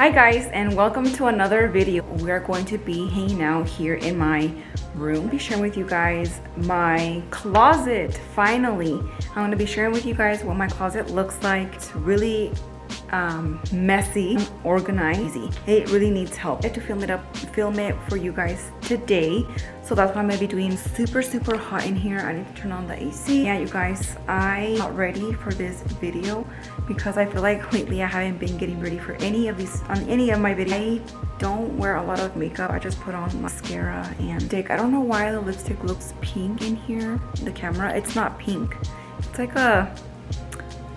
Hi guys, and welcome to another video. We are going to be hanging out here in my room. I'll be sharing with you guys my closet. Finally, I'm going to be sharing with you guys what my closet looks like. It's really messy, organized. It really needs help. I had to film it for you guys today, so that's why I'm gonna be doing. Super hot in here. I need to turn on the AC. Yeah, you guys, I'm not ready for this video because I feel like lately I haven't been getting ready for any of these on any of my videos. I don't wear a lot of makeup. I just put on mascara and stick. I don't know why the lipstick looks pink in here. The camera, it's not pink. It's like a,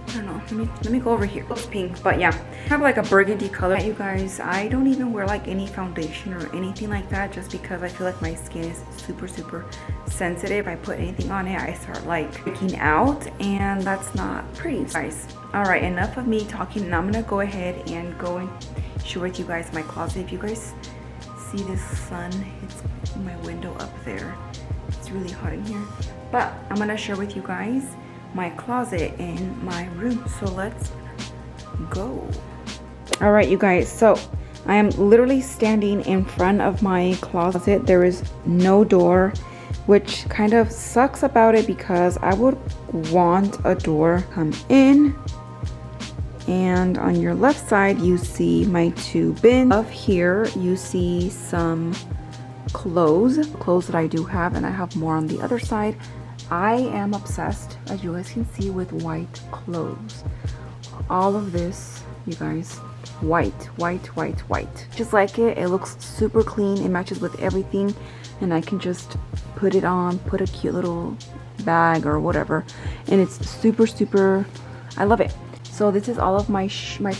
I don't know, let me go over here. It looks pink, but yeah, I have like a burgundy color. You guys, I don't even wear like any foundation or anything like that just because I feel like my skin is super sensitive. I put anything on it, I start like breaking out, and that's not pretty, guys. All right, enough of me talking. Now I'm gonna go ahead and go and share with you guys my closet. If you guys see this sun, it's in my window up there. It's really hot in here, but I'm gonna share with you guys my closet in my room. So let's go. All right, you guys, so I am literally standing in front of my closet. There is no door, which kind of sucks about it because I would want a door come in. And on your left side you see my two bins. Up here you see some clothes that I do have, and I have more on the other side. I am obsessed, as you guys can see, with white clothes. All of this, you guys, white. Just like it. It looks super clean. It matches with everything, and I can just put it on, put a cute little bag or whatever, and it's super. I love it. So this is all of my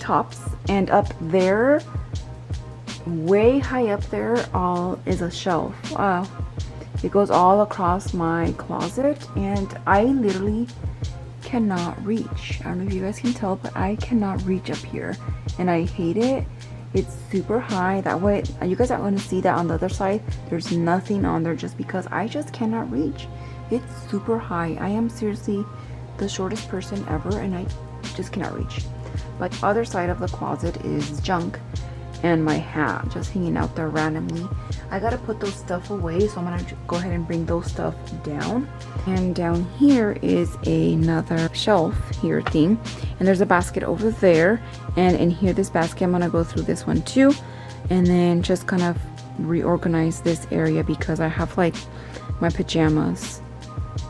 tops, and up there, way high up there, is a shelf. It goes all across my closet, and I literally cannot reach. I don't know if you guys can tell, but I cannot reach up here, and I hate it. It's super high. That way you guys are going to see that on the other side there's nothing on there, just because I just cannot reach. It's super high. I am seriously the shortest person ever, and I just cannot reach. But the other side of the closet is junk, and my hat just hanging out there randomly. I gotta put those stuff away, so I'm gonna go ahead and bring those stuff down. And down here is another shelf here thing, and there's a basket over there, and in here, this basket, I'm gonna go through this one too, and then just kind of reorganize this area because I have like my pajamas.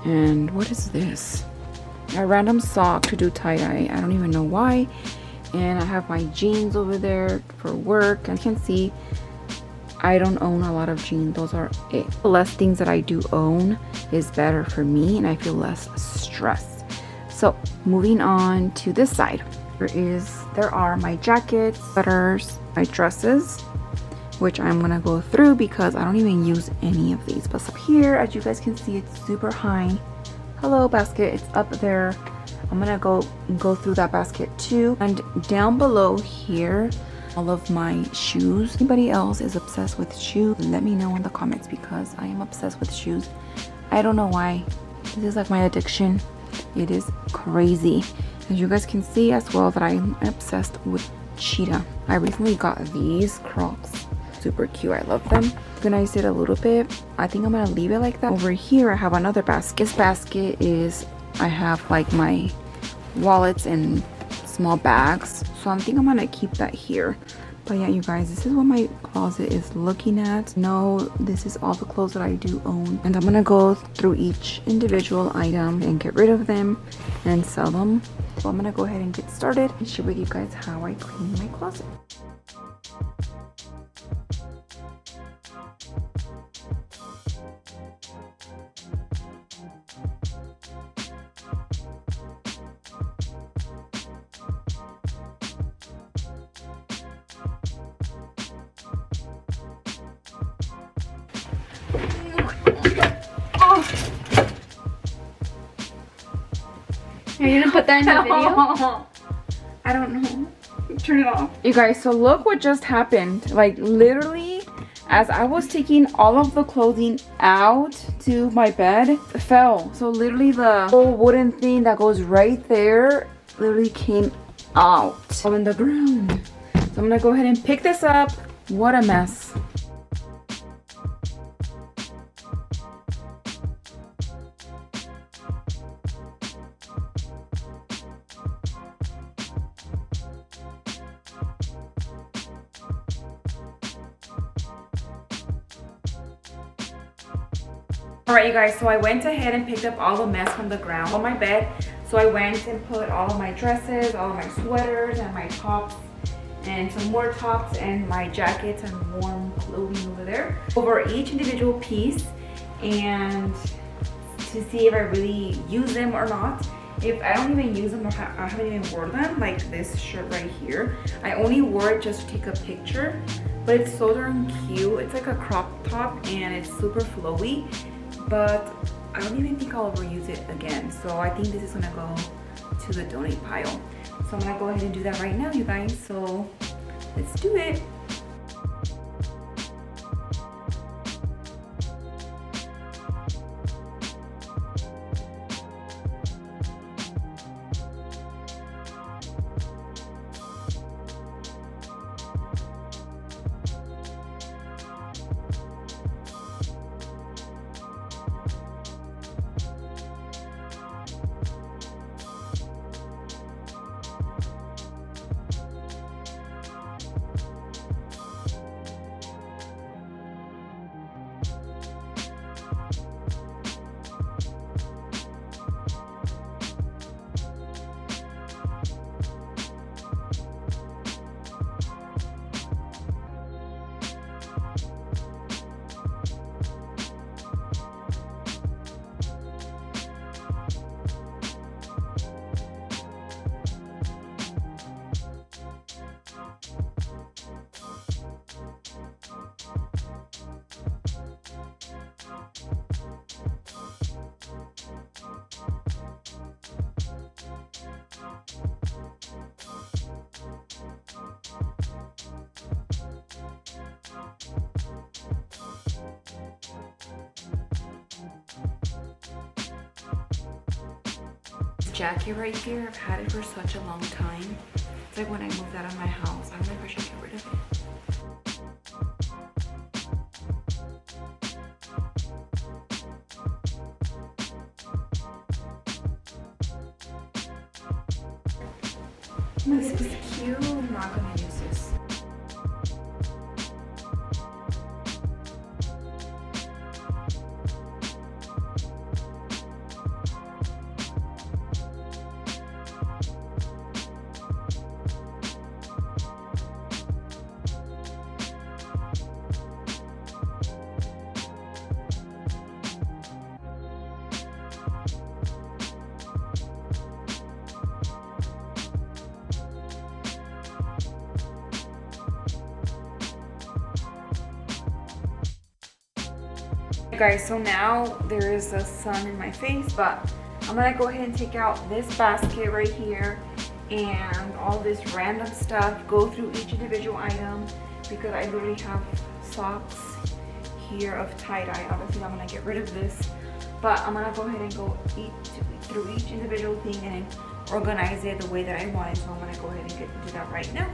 And what is this? A random sock to do tie-dye. I don't even know why. And I have my jeans over there for work. And you can see I don't own a lot of jeans. Those are it. The less things that I do own is better for me, and I feel less stressed. So moving on to this side, there are my jackets, sweaters, my dresses, which I'm gonna go through because I don't even use any of these. But up here, as you guys can see, it's super high. Hello basket, it's up there. I'm gonna go through that basket too. And down below here, all of my shoes. Anybody else is obsessed with shoes? Let me know in the comments, because I am obsessed with shoes. I don't know why. This is like my addiction. It is crazy. As you guys can see as well that I'm obsessed with cheetah. I recently got these Crocs. Super cute. I love them. Organized it a little bit. I think I'm gonna leave it like that. Over here I have another basket. This basket is, I have like my wallets and small bags, so I think I'm gonna keep that here. But yeah, you guys, this is what my closet is looking at. No, this is all the clothes that I do own, and I'm gonna go through each individual item and get rid of them and sell them. So I'm gonna go ahead and get started and share with you guys how I clean my closet. Are you gonna put that in the video? I don't know. Turn it off. You guys, so look what just happened. Like literally, as I was taking all of the clothing out to my bed, it fell. So literally the whole wooden thing that goes right there literally came out on the ground. So I'm gonna go ahead and pick this up. What a mess. Alright, you guys, so I went ahead and picked up all the mess from the ground on my bed. So I went and put all of my dresses, all of my sweaters, and my tops, and some more tops, and my jackets and warm clothing over there, over each individual piece, and to see if I really use them or not. If I don't even use them or I haven't even worn them, like this shirt right here, I only wore it just to take a picture, but it's so darn cute. It's like a crop top and it's super flowy, but I don't even think I'll ever use it again. So I think this is gonna go to the donate pile. So I'm gonna go ahead and do that right now, you guys. So let's do it. Jacket right here, I've had it for such a long time. It's like when I moved out of my house. I don't know if I should get rid of it. This is cute. I'm not gonna use this. Guys, so now there is a sun in my face, but I'm gonna go ahead and take out this basket right here and all this random stuff, go through each individual item because I literally have socks here of tie-dye. Obviously I'm gonna get rid of this, but I'm gonna go ahead and go through each individual thing and organize it the way that I want it. So I'm gonna go ahead and do that right now.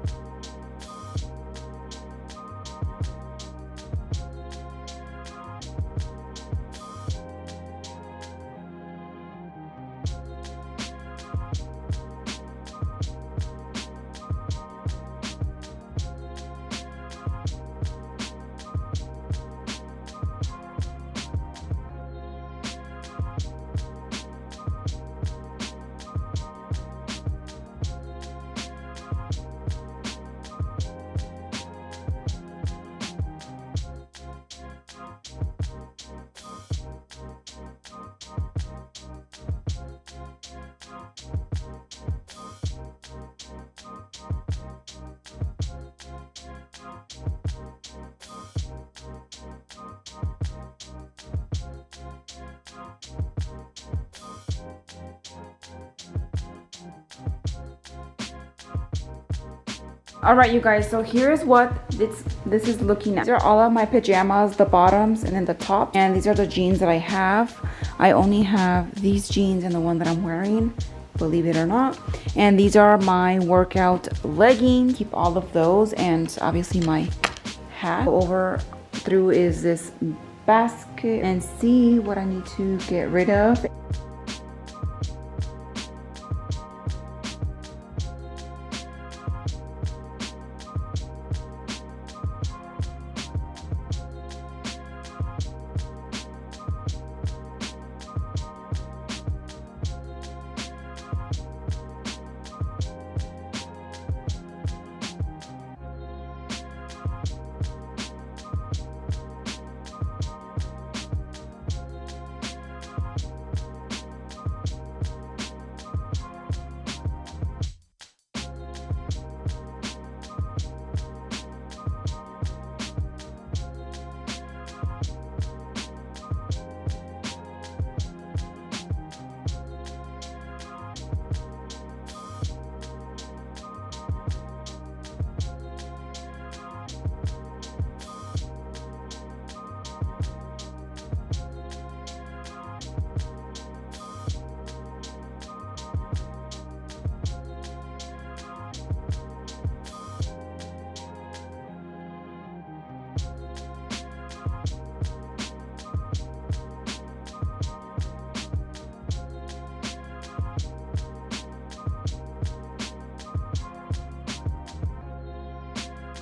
All right, you guys, so here's what this is looking at. These are all of my pajamas, the bottoms and then the top, and these are the jeans that I have. I only have these jeans and the one that I'm wearing, believe it or not. And these are my workout leggings. Keep all of those, and obviously my hat. Over through is this basket and see what I need to get rid of.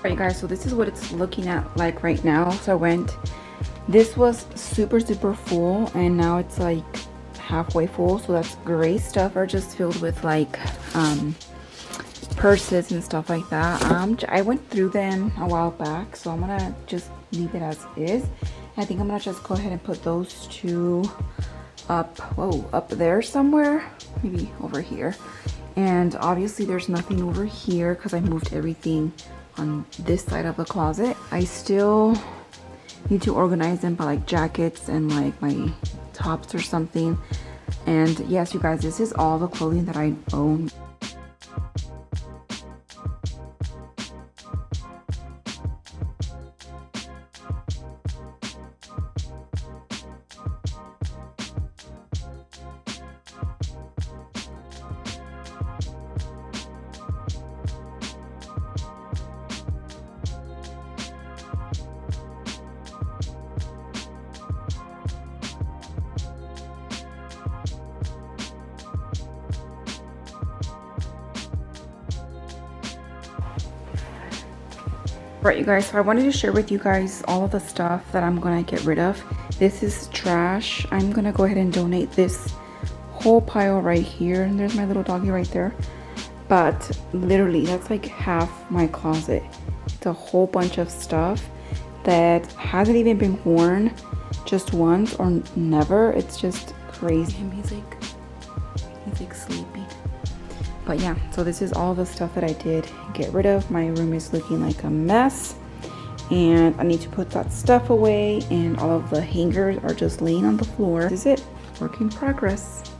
Alright guys, so this is what it's looking at like right now. So this was super full, and now it's like halfway full, so that's great. Stuff are just filled with like purses and stuff like that. I went through them a while back, so I'm gonna just leave it as is. I think I'm gonna just go ahead and put those two up there somewhere, maybe over here. And obviously there's nothing over here because I moved everything on this side of the closet. I still need to organize them by like jackets and like my tops or something. And yes, you guys, this is all the clothing that I own. Right, you guys, so I wanted to share with you guys all of the stuff that I'm gonna get rid of. This is trash. I'm gonna go ahead and donate this whole pile right here, and there's my little doggy right there. But literally that's like half my closet. It's a whole bunch of stuff that hasn't even been worn just once or never. It's just crazy. He's like sleeping. But yeah, so this is all the stuff that I did get rid of. My room is looking like a mess, and I need to put that stuff away, and all of the hangers are just laying on the floor. This is it, work in progress.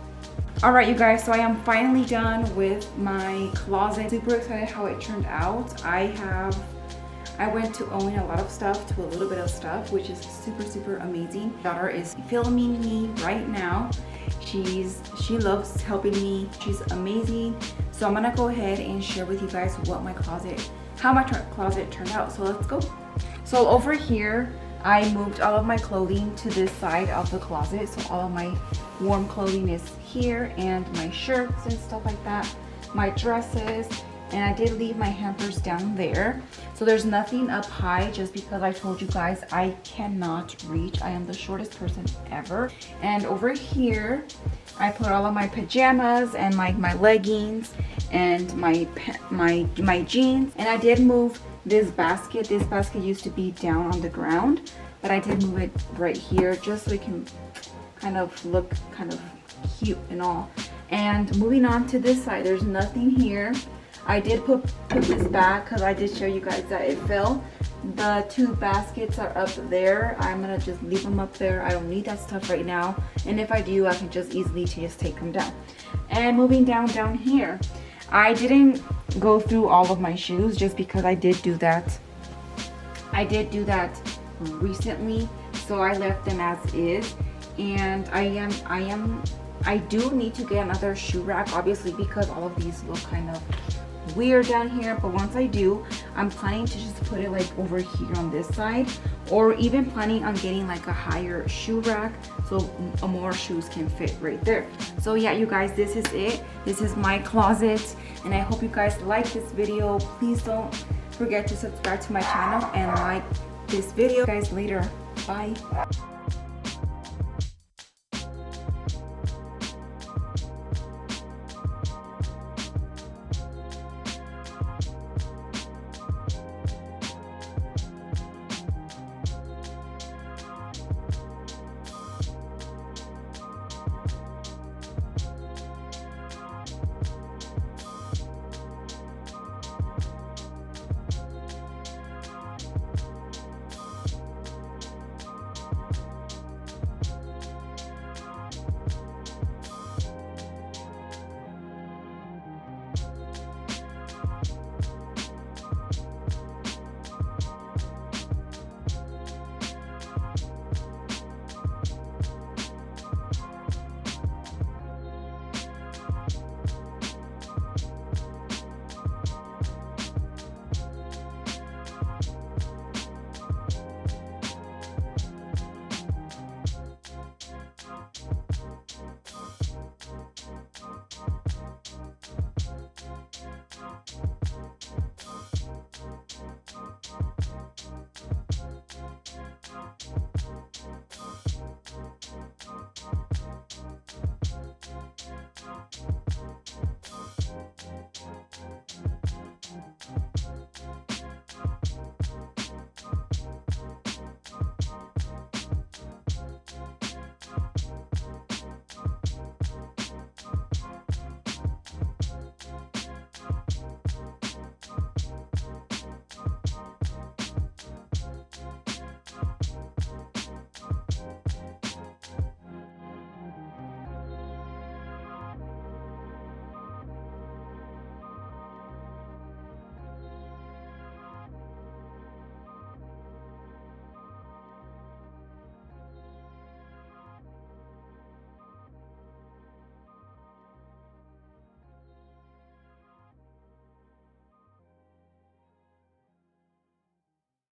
All right, you guys, so I am finally done with my closet. Super excited how it turned out. I went to owning a lot of stuff to a little bit of stuff, which is super amazing. My daughter is filming me right now. She loves helping me. She's amazing. So I'm gonna go ahead and share with you guys how my closet turned out. So let's go. So over here, I moved all of my clothing to this side of the closet. So all of my warm clothing is here, and my shirts and stuff like that, my dresses. And I did leave my hampers down there. So there's nothing up high, just because I told you guys I cannot reach. I am the shortest person ever. And over here, I put all of my pajamas and like my leggings and my jeans. And I did move this basket. This basket used to be down on the ground, but I did move it right here just so it can kind of look kind of cute and all. And moving on to this side, there's nothing here. I did put this back because I did show you guys that it fell. The two baskets are up there. I'm gonna just leave them up there. I don't need that stuff right now. And if I do, I can just easily just take them down. And moving down here, I didn't go through all of my shoes just because I did do that. I did do that recently, so I left them as is. And I am I do need to get another shoe rack, obviously, because all of these look kind of weird down here. But once I do, I'm planning to just put it like over here on this side, or even planning on getting like a higher shoe rack so more shoes can fit right there. So yeah, you guys, this is it. This is my closet, and I hope you guys like this video. Please don't forget to subscribe to my channel and like this video. Guys, later. Bye.